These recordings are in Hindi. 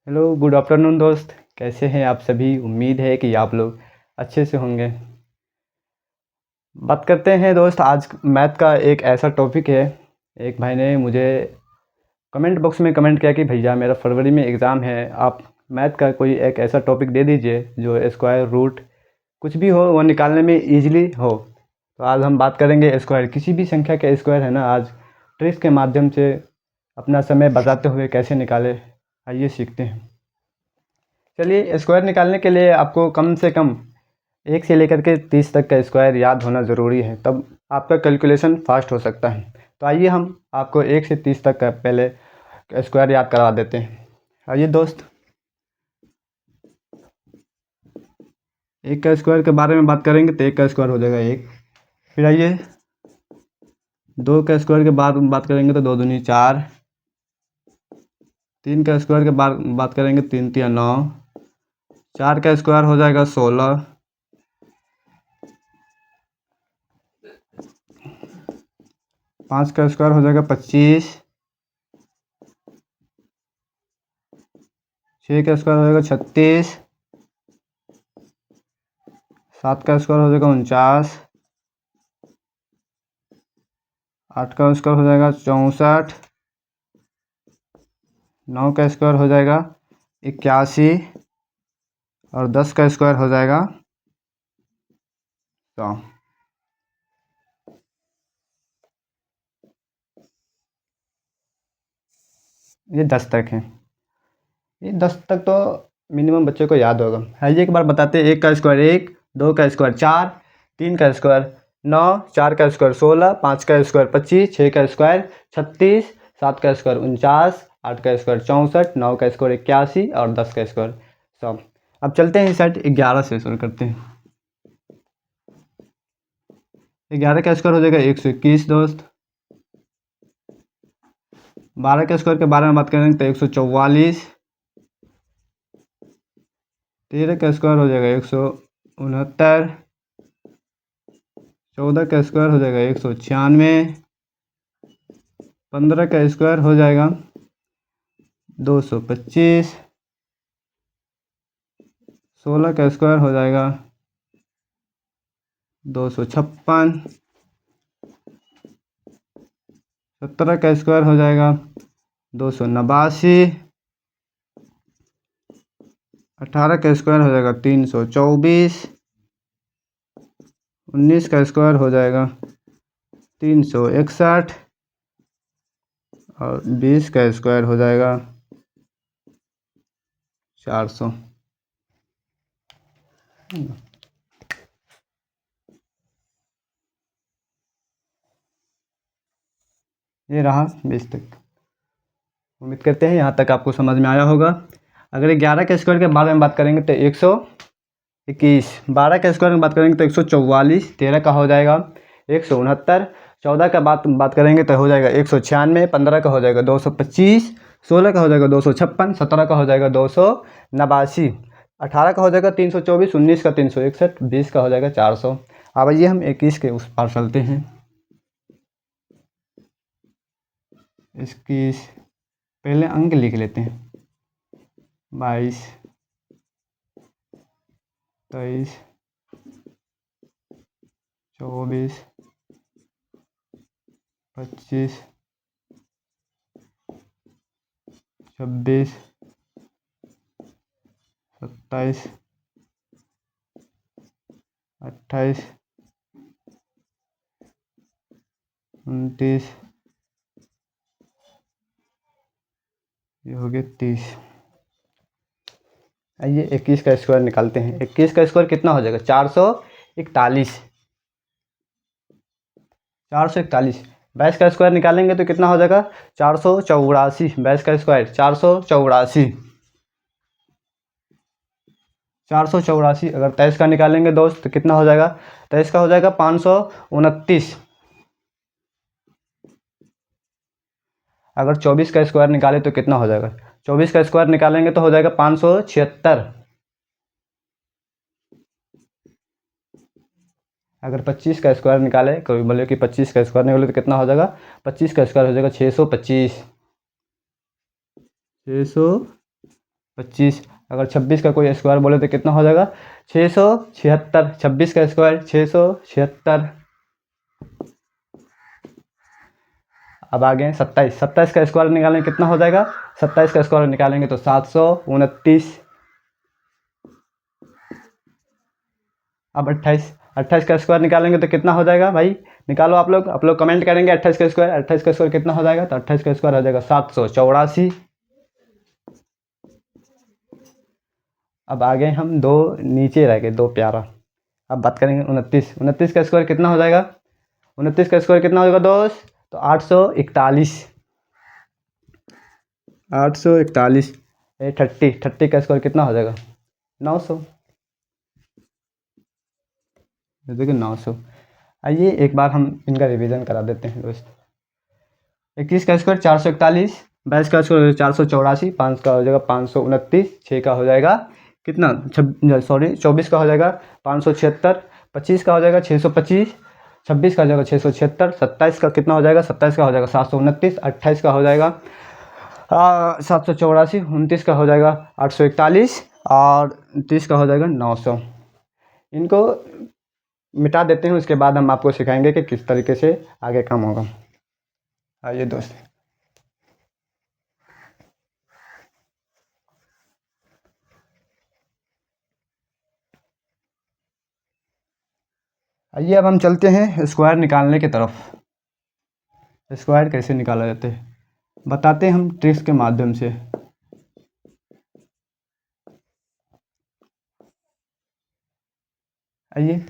हेलो गुड आफ्टरनून दोस्त। कैसे हैं आप सभी? उम्मीद है कि आप लोग अच्छे से होंगे। बात करते हैं दोस्त, आज मैथ का एक ऐसा टॉपिक है। एक भाई ने मुझे कमेंट बॉक्स में कमेंट किया कि भैया मेरा फरवरी में एग्ज़ाम है, आप मैथ का कोई एक ऐसा टॉपिक दे दीजिए जो स्क्वायर रूट कुछ भी हो वो निकालने में ईजिली हो। तो आज हम बात करेंगे स्क्वायर, किसी भी संख्या का स्क्वायर है ना। आज ट्रिक्स के माध्यम से अपना समय बचाते हुए कैसे निकाले, आइए सीखते हैं। चलिए, स्क्वायर निकालने के लिए आपको कम से कम 1 से लेकर के 30 तक का स्क्वायर याद होना ज़रूरी है, तब आपका कैलकुलेशन फास्ट हो सकता है। तो आइए हम आपको 1 से 30 तक का पहले स्क्वायर याद करवा देते हैं। आइए दोस्त, 1 का स्क्वायर के बारे में बात करेंगे तो 1 का स्क्वायर हो जाएगा 1। फिर आइए 2 का स्क्वायर के बाद बात करेंगे तो 2 दूनी 4। 3 का स्क्वायर के बाद बात करेंगे 3 तिया 9। 4 का स्क्वायर हो जाएगा 16। 5 का स्क्वायर हो जाएगा 25। 6 का स्क्वायर हो जाएगा 36। 7 का स्क्वायर हो जाएगा 49। 8 का स्क्वायर हो जाएगा 64। 9 का स्क्वायर हो जाएगा 81। और 10 का स्क्वायर हो जाएगा 100। ये 10 तक है। ये 10 तक तो मिनिमम बच्चों को याद होगा। आइए एक बार बताते हैं। 1 का स्क्वायर 1, 2 का स्क्वायर 4, 3 का स्क्वायर 9, 4 का स्क्वायर 16, 5 का स्क्वायर 25, 6 का स्क्वायर 36, 7 का स्क्वायर 49, 8 का स्क्वायर 64, 9 का स्क्वायर 81 और 10 का स्क्वायर 100। अब चलते हैं इस साइड 11 से शुरू करते हैं। 11 का स्क्वायर हो जाएगा 121 दोस्त। 12 के स्क्वायर के बारे में बात करेंगे तो 144। 13 का स्क्वायर हो जाएगा 169। 14 का स्क्वायर हो जाएगा 196। 15 का स्क्वायर हो जाएगा 225। 16 का स्क्वायर हो जाएगा 256। 17 का स्क्वायर हो जाएगा 289। 18 का स्क्वायर हो जाएगा 324। 19 का स्क्वायर हो जाएगा 361। और 20 का स्क्वायर हो जाएगा 400। ये रहा 20 तक। उम्मीद करते हैं यहाँ तक आपको समझ में आया होगा। अगर 11 के स्क्वायर के बारे में बात करेंगे तो 121। 12 के स्क्वायर में बात करेंगे तो 144। 13 का हो जाएगा 169। 14 का बात करेंगे तो हो जाएगा 196। 15 का हो जाएगा 225। 16 का हो जाएगा 256। 17 का हो जाएगा 289। 18 का हो जाएगा 324। 19 का 361। 20 का हो जाएगा 400। अब आइए हम 21 के उस पार चलते हैं। 21 पहले अंक लिख लेते हैं। 22, 23, 24, 25, 26, 27, 28, 29, ये हो गया 30। आइए 21 का स्क्वायर निकालते हैं। 21 का स्क्वायर कितना हो जाएगा? 441। 441। 22 का स्क्वायर निकालेंगे तो कितना हो जाएगा? 484। 22 का स्क्वायर 484। 484। अगर 23 का निकालेंगे दोस्त तो कितना हो जाएगा? 23 का हो जाएगा 529। अगर 24 का स्क्वायर निकाले तो कितना हो जाएगा? 24 का स्क्वायर निकालेंगे तो हो जाएगा 576। अगर 25 का स्क्वायर निकाले, कोई बोले कि 25 का स्क्वायर निकाले तो कितना हो जाएगा? 25 का स्क्वायर हो जाएगा 625। 625। 25। अगर 26 का कोई स्क्वायर बोले तो कितना हो जाएगा? 676। 26 का स्क्वायर 676। अब आगे 27। 27 का स्क्वायर निकालेंगे कितना हो जाएगा? 27 का स्क्वायर निकालेंगे तो 729। अब 28। 28 का स्क्वायर निकालेंगे तो कितना हो जाएगा भाई? निकालो आप लोग कमेंट करेंगे 28 का स्क्वायर। 28 का स्क्वायर कितना हो जाएगा? तो 28 का स्क्वायर हो जाएगा 784। अब आगे हम दो नीचे रह गए, दो प्यारा। अब बात करेंगे 29। 29 का स्क्वायर कितना हो जाएगा? 29 का स्क्वायर कितना हो जाएगा दोस्त? तो 841। 841। 30। 30 का स्क्वायर कितना हो जाएगा? 900। देखिए 900। आइए एक बार हम इनका रिवीजन करा देते हैं दोस्त। 21 का स्क्वायर 441। 22 का स्क्वायर 484। 5 का हो जाएगा 529। 6 का हो जाएगा कितना? 24 का हो जाएगा 576। 25 का हो जाएगा 625। 26 का हो जाएगा 676। 27 का कितना हो जाएगा? 27 का हो जाएगा 729। 28 का हो जाएगा 784। 29 का हो जाएगा 841 और 30 का हो जाएगा 900। इनको मिटा देते हैं, उसके बाद हम आपको सिखाएंगे कि किस तरीके से आगे काम होगा। आइए दोस्त। आइए अब हम चलते हैं स्क्वायर निकालने की तरफ। स्क्वायर कैसे निकाला जाता है बताते हैं हम ट्रिक्स के माध्यम से। आइए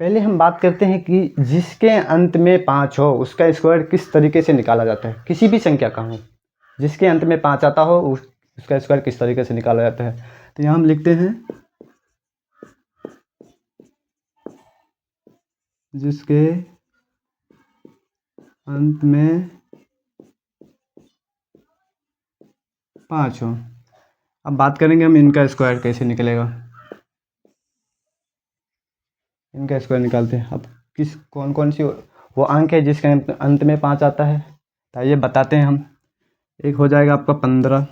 पहले हम बात करते हैं कि जिसके अंत में 5 हो उसका स्क्वायर किस तरीके से निकाला जाता है। किसी भी संख्या का हो, जिसके अंत में 5 आता हो उसका स्क्वायर किस तरीके से निकाला जाता है। तो यहाँ हम लिखते हैं जिसके अंत में 5 हो। अब बात करेंगे हम इनका स्क्वायर कैसे निकलेगा। इनका स्क्वायर निकालते हैं। अब कौन कौन सी वो अंक है जिसके अंत में 5 आता है, तो ये बताते हैं हम। एक हो जाएगा आपका 15,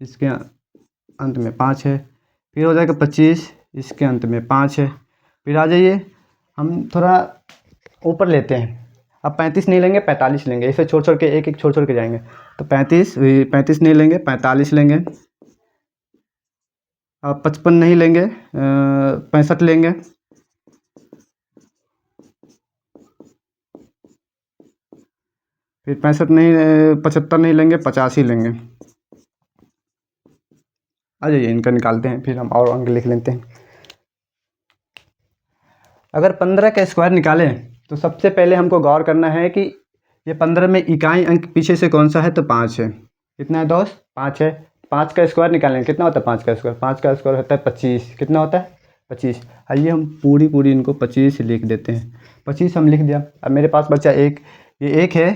इसके अंत में 5 है। फिर हो जाएगा 25, इसके अंत में 5 है। फिर आ जाइए हम थोड़ा ऊपर लेते हैं। अब 35 नहीं लेंगे, 45 लेंगे। इसे छोड़ के एक छोड़ के जाएंगे। तो 35 नहीं लेंगे, 45 लेंगे। अब 55 नहीं लेंगे, 65 लेंगे। फिर 65 नहीं, 75 नहीं लेंगे, 85 लेंगे। आ जाइए इनका निकालते हैं, फिर हम और अंक लिख लेते हैं। अगर 15 का स्क्वायर निकालें तो सबसे पहले हमको गौर करना है कि ये 15 में इकाई अंक पीछे से कौन सा है, तो 5 है। कितना है दोस्त? 5 है। 5 का स्क्वायर निकालें कितना होता है? 5 का स्क्वायर 5 का स्क्वायर होता है 25। कितना होता है? 25। आइए हम पूरी इनको 25 लिख देते हैं। 25 हम लिख दिया। अब मेरे पास बचा एक, ये 1 है।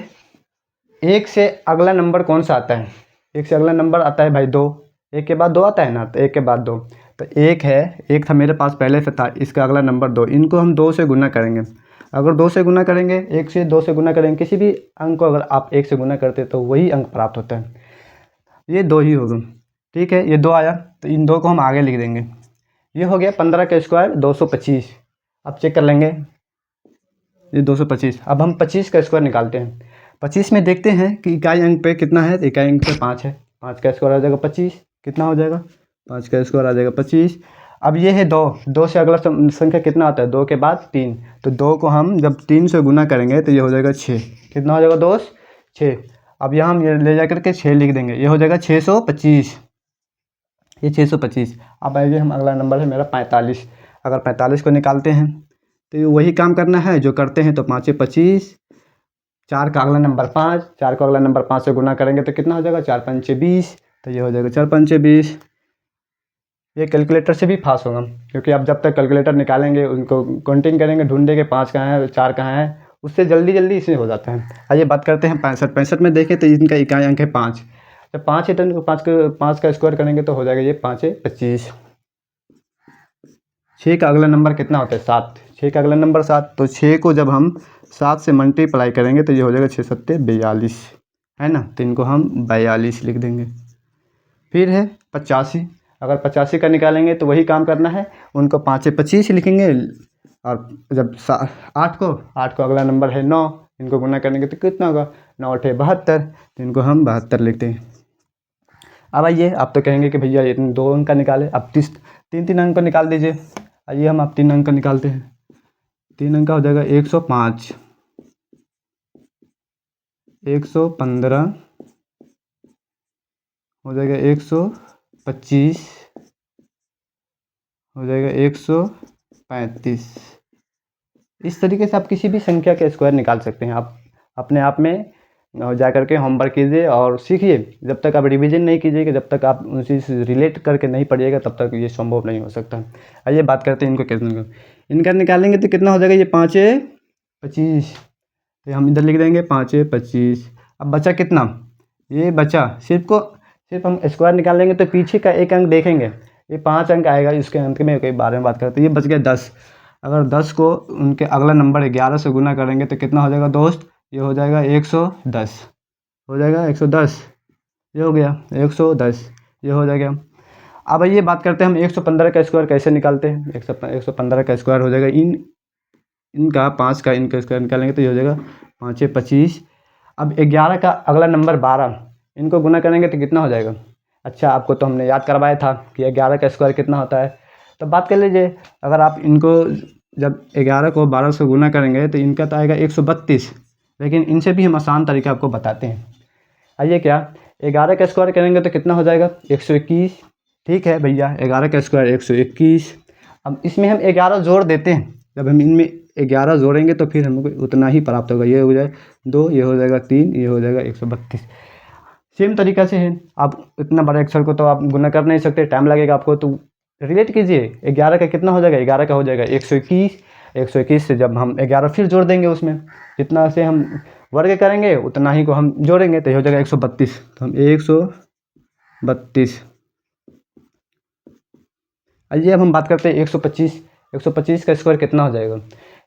1 से अगला नंबर कौन सा आता है? 1 से अगला नंबर आता है भाई 2। 1 के बाद 2 आता है ना, तो 1 के बाद 2। तो 1 है, 1 था मेरे पास पहले से था, इसका अगला नंबर 2। इनको हम 2 से गुना करेंगे। अगर 2 से गुना करेंगे, 1 से 2 से गुना करेंगे, किसी भी अंक को अगर आप 1 से गुना करते तो वही अंक प्राप्त होता है। ये 2 ही होगा। ठीक है, ये 2 आया तो इन 2 को हम आगे लिख देंगे। ये हो गया 15 का स्क्वायर 225। अब चेक कर लेंगे, ये 225। अब हम 25 का स्क्वायर निकालते हैं। 25 में देखते हैं कि इकाई अंक पे कितना है। तो इकाई अंक पे 5 है। 5 का स्क्वायर आ जाएगा 25। कितना हो जाएगा? 5 का स्क्वायर आ जाएगा 25। अब ये है 2 से अगला संख्या कितना आता है? 2 के बाद 3। तो 2 को हम जब 3 से गुना करेंगे तो ये हो जाएगा 6। कितना हो जाएगा दोस्त? 6। अब यहाँ हम ये ले जा करके 6 लिख देंगे। ये हो जाएगा 625। ये 625। अब आइए हम अगला नंबर है मेरा 45। अगर 45 को निकालते हैं तो ये वही काम करना है जो करते हैं। तो 5 25, 4 का अगला नंबर 5, 4 का अगला नंबर 5 से गुना करेंगे तो कितना हो जाएगा? 4 5 20। तो ये हो जाएगा 4 5 20। ये कैलकुलेटर से भी फास्ट होगा, क्योंकि आप जब तक कैलकुलेटर निकालेंगे उनको काउंटिंग करेंगे, ढूंढेंगे 5 कहाँ है 4 कहाँ है, उससे जल्दी इसमें हो जाता है। आइए बात करते हैं 65 में देखें तो इनका इकाई अंक है 5। जब 5 है तो इनको 5 का स्क्वायर करेंगे तो हो जाएगा ये 5 25। 6 का अगला नंबर कितना होता है? 7। 6 का अगला नंबर 7। तो 6 को जब हम 7 से मल्टीप्लाई करेंगे तो ये हो जाएगा 6 7 42, है ना। तो इनको हम 42 लिख देंगे। फिर है 85, अगर 85 का निकालेंगे तो वही काम करना है, उनको 5 25 लिखेंगे, और जब 8 को अगला नंबर है 9, इनको गुना करेंगे तो कितना होगा, 9 8 72, तो इनको हम 72 लिखते हैं। अब आइए, आप तो कहेंगे कि भैया ये 2 अंक का निकाले, अब 3 अंक का निकाल दीजिए। आइए हम आप 3 अंक का निकालते हैं। 3 अंक का हो जाएगा 105, 115, हो जाएगा 125, हो जाएगा 135। इस तरीके से आप किसी भी संख्या के स्क्वायर निकाल सकते हैं। आप अपने आप में जा कर के होमवर्क कीजिए और सीखिए। जब तक आप रिवीजन नहीं कीजिएगा, जब तक आप उसी से रिलेट करके नहीं पढ़िएगा, तब तक ये संभव नहीं हो सकता। आइए बात करते हैं इनको कितना, इनका निकालेंगे तो कितना हो जाएगा, ये 5 25, तो हम इधर लिख देंगे 5 25। अब बचा कितना, ये बचा सिर्फ हम स्क्वायर निकालेंगे तो पीछे का एक अंक देखेंगे, ये 5 अंक आएगा, इसके अंक में कोई बारे में बात करते हैं। ये बच गया 10, अगर 10 को उनके अगला नंबर 11 से गुना करेंगे तो कितना हो जाएगा दोस्त, ये हो जाएगा 110, हो जाएगा 110, ये हो गया 110, ये हो जाएगा। अब ये बात करते हैं हम 115 का स्क्वायर कैसे निकालते हैं। 115 का स्क्वायर हो जाएगा इनका 5 का इनका स्क्वायर निकालेंगे तो ये हो जाएगा 5 25। अब 11 का अगला नंबर 12, इनको गुना करेंगे तो कितना हो जाएगा। अच्छा, आपको तो हमने याद करवाया था कि 11 का स्क्वायर कितना होता है, तो बात कर लीजिए। अगर आप इनको जब 11 को 12 से गुना करेंगे तो इनका तो आएगा 132, लेकिन इनसे भी हम आसान तरीका आपको बताते हैं। आइए, क्या 11 का स्क्वायर करेंगे तो कितना हो जाएगा, 121। ठीक है भैया, 11 का स्क्वायर 121। अब इसमें हम 11 जोड़ देते हैं, जब हम इनमें 11 जोड़ेंगे तो फिर हमको उतना ही प्राप्त होगा। ये हो जाए 2, ये हो जाएगा 3, ये हो जाएगा 132। सेम तरीका से है, आप इतना बड़ा अक्षर को तो आप गुना कर नहीं सकते, टाइम लगेगा आपको, तो रिलेट कीजिए। 11 का कितना हो जाएगा, 11 का हो जाएगा 121। 121 से जब हम 11 फिर जोड़ देंगे, उसमें जितना से हम वर्ग करेंगे उतना ही को हम जोड़ेंगे, तो ये हो जाएगा 132। तो हम 132। आइए अब हम बात करते हैं 125। 125 का स्क्वायर कितना हो जाएगा।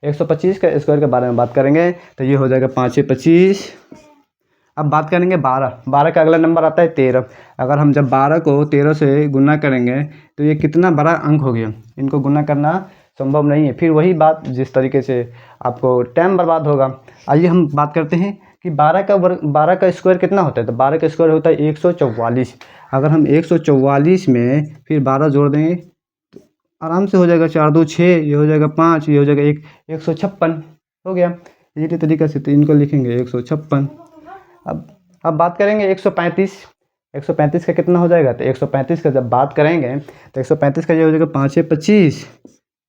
125 का स्क्वायर के बारे में बात करेंगे तो ये हो जाएगा 5 25। अब बात करेंगे 12 का अगला नंबर आता है 13। अगर हम जब 12 को 13 से गुना करेंगे तो ये कितना बड़ा अंक हो गया, इनको गुना करना संभव नहीं है। फिर वही बात, जिस तरीके से आपको टाइम बर्बाद होगा। आइए हम बात करते हैं कि 12 का स्क्वायर कितना होता है। तो 12 का स्क्वायर होता है 144। अगर हम 144 में फिर 12 जोड़ देंगे तो आराम से हो जाएगा 4 2 6, ये हो जाएगा 5, ये हो जाएगा 156 हो गया। इसी तरीके से तो इनको लिखेंगे 156। अब बात करेंगे 135। 135 का कितना हो जाएगा। तो 135 का जब बात करेंगे तो 135 का ये हो जाएगा 5 25।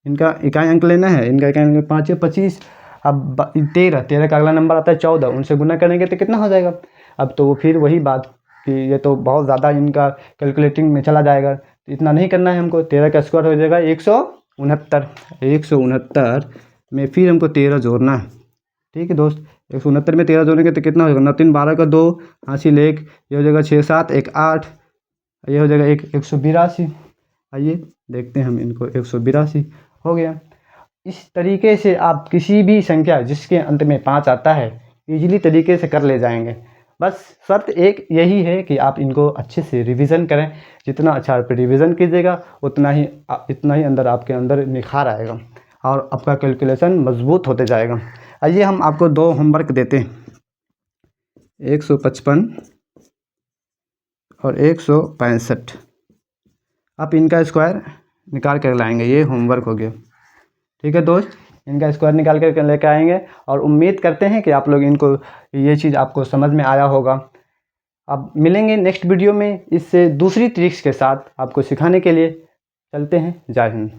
इनका इकाई अंक लेना है, इनका इकाई अंक 5 25। अब 13 का अगला नंबर आता है 14, उनसे गुना करेंगे तो कितना हो जाएगा। अब तो फिर वही बात कि ये तो बहुत ज़्यादा इनका कैलकुलेटिंग में चला जाएगा, तो इतना नहीं करना है हमको। 13 का स्क्वायर हो जाएगा 169। 169 में फिर हमको 13 जोड़ना है। ठीक है दोस्त, 169 में 13 जोड़ेंगे तो कितना हो जाएगा। 9 3 12 का 2, हासिल 1, ये हो जाएगा 6 7 1 8, ये हो जाएगा 182। आइए देखते हैं हम इनको, 182 हो गया। इस तरीके से आप किसी भी संख्या जिसके अंत में 5 आता है इजीली तरीके से कर ले जाएंगे। बस शर्त एक यही है कि आप इनको अच्छे से रिवीजन करें। जितना अच्छा आप रिवीजन कीजिएगा इतना ही अंदर आपके अंदर निखार आएगा और आपका कैलकुलेशन मजबूत होते जाएगा। आइए हम आपको 2 होमवर्क देते हैं, 155 और 165। आप इनका स्क्वायर निकाल कर लाएंगे, ये होमवर्क हो गया। ठीक है दोस्त, इनका स्क्वायर निकाल कर लेकर आएंगे और उम्मीद करते हैं कि आप लोग इनको ये चीज़ आपको समझ में आया होगा। अब मिलेंगे नेक्स्ट वीडियो में इससे दूसरी ट्रिक्स के साथ आपको सिखाने के लिए। चलते हैं, जय हिंद।